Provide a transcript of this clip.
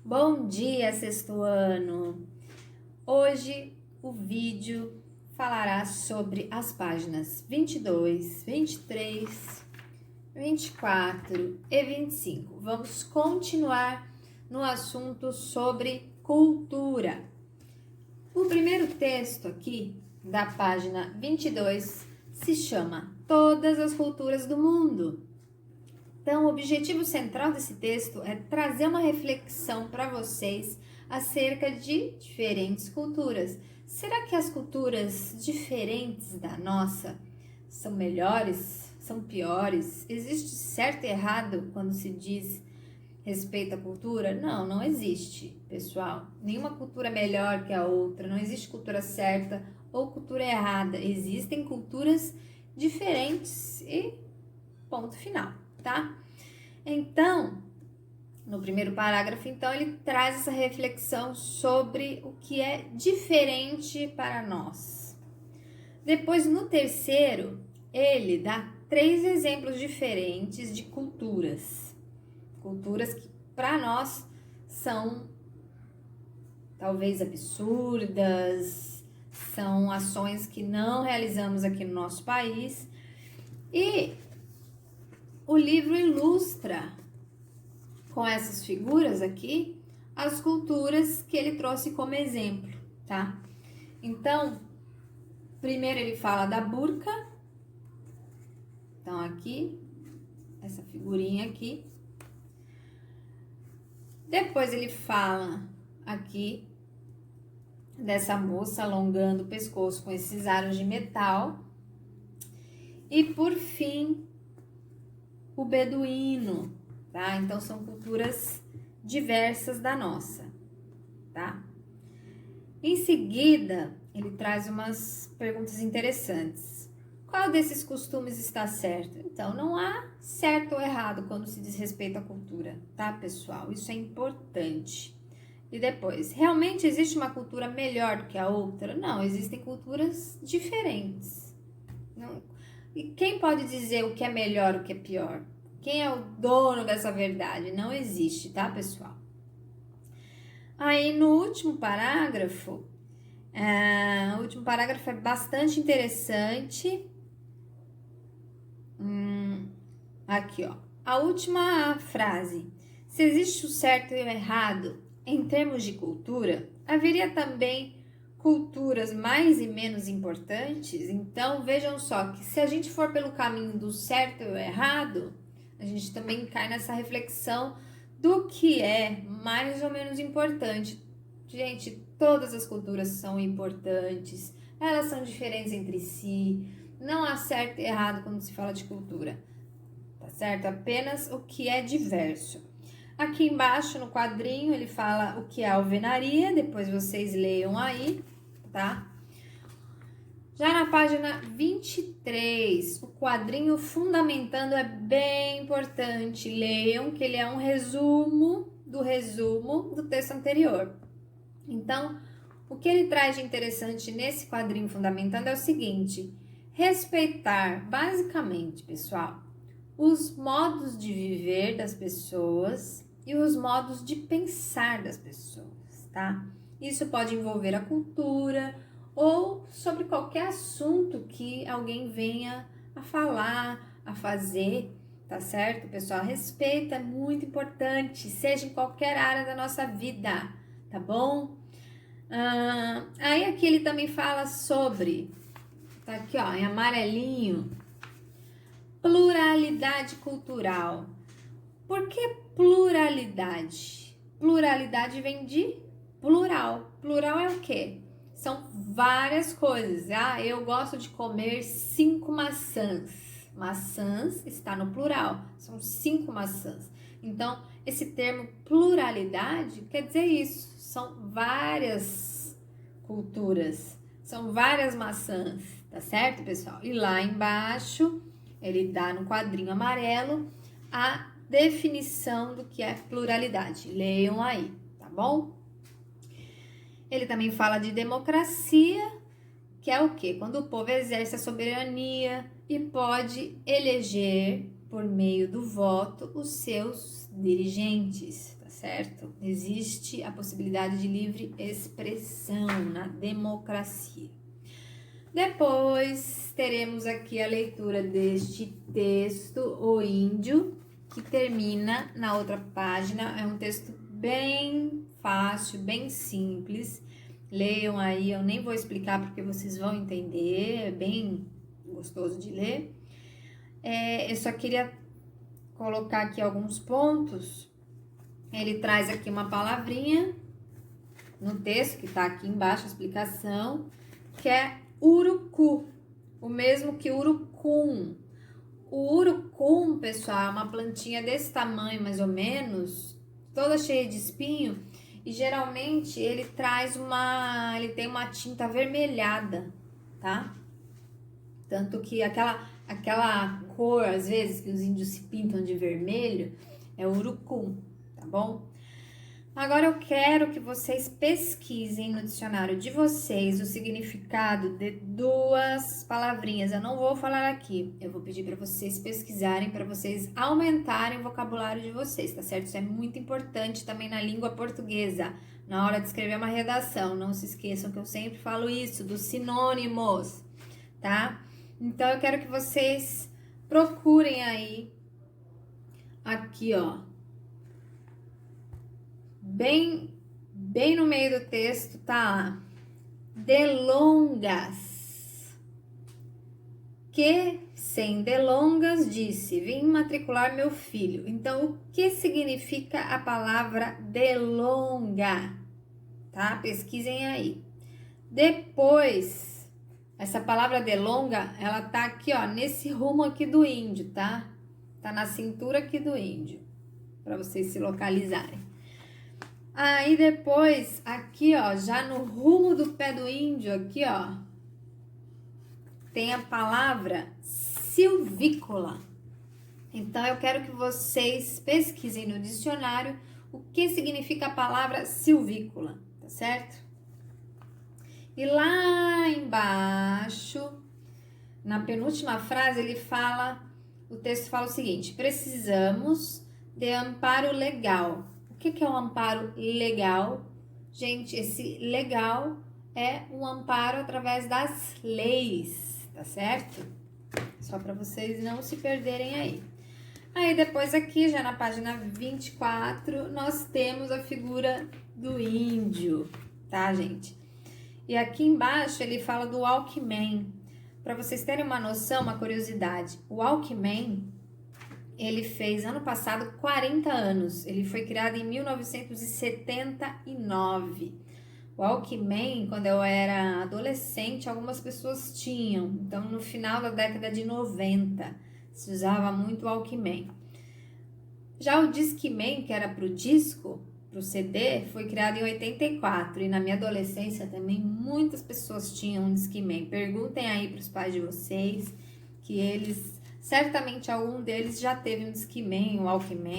Bom dia, sexto ano! Hoje o vídeo falará sobre as páginas 22, 23, 24 e 25. Vamos continuar no assunto sobre cultura. O primeiro texto aqui, da página 22, se chama Todas as Culturas do Mundo. Então, o objetivo central desse texto é trazer uma reflexão para vocês acerca de diferentes culturas. Será que as culturas diferentes da nossa são melhores? São piores? Existe certo e errado quando se diz respeito à cultura? Não, não existe, pessoal. Nenhuma cultura é melhor que a outra. Não existe cultura certa ou cultura errada. Existem culturas diferentes e ponto final, tá? Então, no primeiro parágrafo, então, ele traz essa reflexão sobre o que é diferente para nós. Depois, no terceiro, ele dá 3 exemplos diferentes de culturas. Culturas que, para nós, são talvez absurdas, são ações que não realizamos aqui no nosso país. E o livro ilustra com essas figuras aqui as culturas que ele trouxe como exemplo, tá? Então, primeiro ele fala da burca. Então, aqui, essa figurinha aqui. Depois ele fala aqui dessa moça alongando o pescoço com esses aros de metal. E por fim, o beduíno, tá? Então, são culturas diversas da nossa, tá? Em seguida, ele traz umas perguntas interessantes. Qual desses costumes está certo? Então, não há certo ou errado quando se diz respeito à cultura, tá, pessoal? Isso é importante. E depois, realmente existe uma cultura melhor do que a outra? Não, existem culturas diferentes. Não. E quem pode dizer o que é melhor, o que é pior? Quem é o dono dessa verdade? Não existe, tá, pessoal? Aí, no último parágrafo, o último parágrafo é bastante interessante. Aqui, ó. A última frase. Se existe o certo e o errado em termos de cultura, haveria também culturas mais e menos importantes? Então, vejam só que se a gente for pelo caminho do certo e o errado, a gente também cai nessa reflexão do que é mais ou menos importante. Gente, todas as culturas são importantes, elas são diferentes entre si, não há certo e errado quando se fala de cultura, tá certo? Apenas o que é diverso. Aqui embaixo no quadrinho ele fala o que é alvenaria, depois vocês leiam aí, tá? Já na página 23, o quadrinho fundamentando é bem importante. Leiam que ele é um resumo do texto anterior. Então, o que ele traz de interessante nesse quadrinho fundamentando é o seguinte: respeitar, basicamente, pessoal, os modos de viver das pessoas e os modos de pensar das pessoas, tá? Isso pode envolver a cultura ou sobre qualquer assunto que alguém venha a falar, a fazer, tá certo, pessoal? Respeito é muito importante, seja em qualquer área da nossa vida, tá bom? Aí aqui ele também fala sobre, tá aqui ó, em amarelinho, pluralidade cultural. Por que pluralidade? Pluralidade vem de plural. Plural é o quê? São várias coisas. Eu gosto de comer 5 maçãs. Maçãs está no plural. São 5 maçãs. Então, esse termo pluralidade quer dizer isso. São várias culturas. São várias maçãs. Tá certo, pessoal? E lá embaixo, ele dá no quadrinho amarelo a definição do que é pluralidade. Leiam aí, tá bom? Ele também fala de democracia, que é o quê? Quando o povo exerce a soberania e pode eleger, por meio do voto, os seus dirigentes, tá certo? Existe a possibilidade de livre expressão na democracia. Depois, teremos aqui a leitura deste texto, O Índio, que termina na outra página. É um texto bem fácil, bem simples. Leiam aí, eu nem vou explicar porque vocês vão entender, é bem gostoso de ler. Eu só queria colocar aqui alguns pontos. Ele traz aqui uma palavrinha no texto, que está aqui embaixo a explicação, que é urucu, o mesmo que urucum. O urucum, pessoal, é uma plantinha desse tamanho, mais ou menos, toda cheia de espinho, e geralmente ele tem uma tinta avermelhada, tá? Tanto que aquela cor, às vezes, que os índios se pintam de vermelho, é o urucum, tá bom? Agora eu quero que vocês pesquisem no dicionário de vocês o significado de duas palavrinhas. Eu não vou falar aqui, eu vou pedir para vocês pesquisarem, para vocês aumentarem o vocabulário de vocês, tá certo? Isso é muito importante também na língua portuguesa, na hora de escrever uma redação. Não se esqueçam que eu sempre falo isso, dos sinônimos, tá? Então eu quero que vocês procurem aí, aqui ó, bem no meio do texto, tá? Delongas. Que, sem delongas, disse: vim matricular meu filho. Então, o que significa a palavra delonga? Tá? Pesquisem aí. Depois, essa palavra delonga, ela tá aqui, ó, nesse rumo aqui do índio, tá? Tá na cintura aqui do índio, para vocês se localizarem. Aí depois, aqui ó, já no rumo do pé do índio, aqui ó, tem a palavra silvícola. Então eu quero que vocês pesquisem no dicionário o que significa a palavra silvícola, tá certo? E lá embaixo, na penúltima frase, o texto fala o seguinte: precisamos de amparo legal. O que é um amparo legal? Gente, esse legal é um amparo através das leis, tá certo? Só para vocês não se perderem aí. Aí depois aqui, já na página 24, nós temos a figura do índio, tá, gente? E aqui embaixo ele fala do Walkman. Para vocês terem uma noção, uma curiosidade, o Walkman, ele fez ano passado 40 anos. Ele foi criado em 1979. O Walkman, quando eu era adolescente, algumas pessoas tinham. Então, no final da década de 90, se usava muito o Walkman. Já o Discman, que era para o disco, para o CD, foi criado em 84. E na minha adolescência também, muitas pessoas tinham um Discman. Perguntem aí para os pais de vocês, que eles... certamente algum deles já teve um Discman, um Walkman.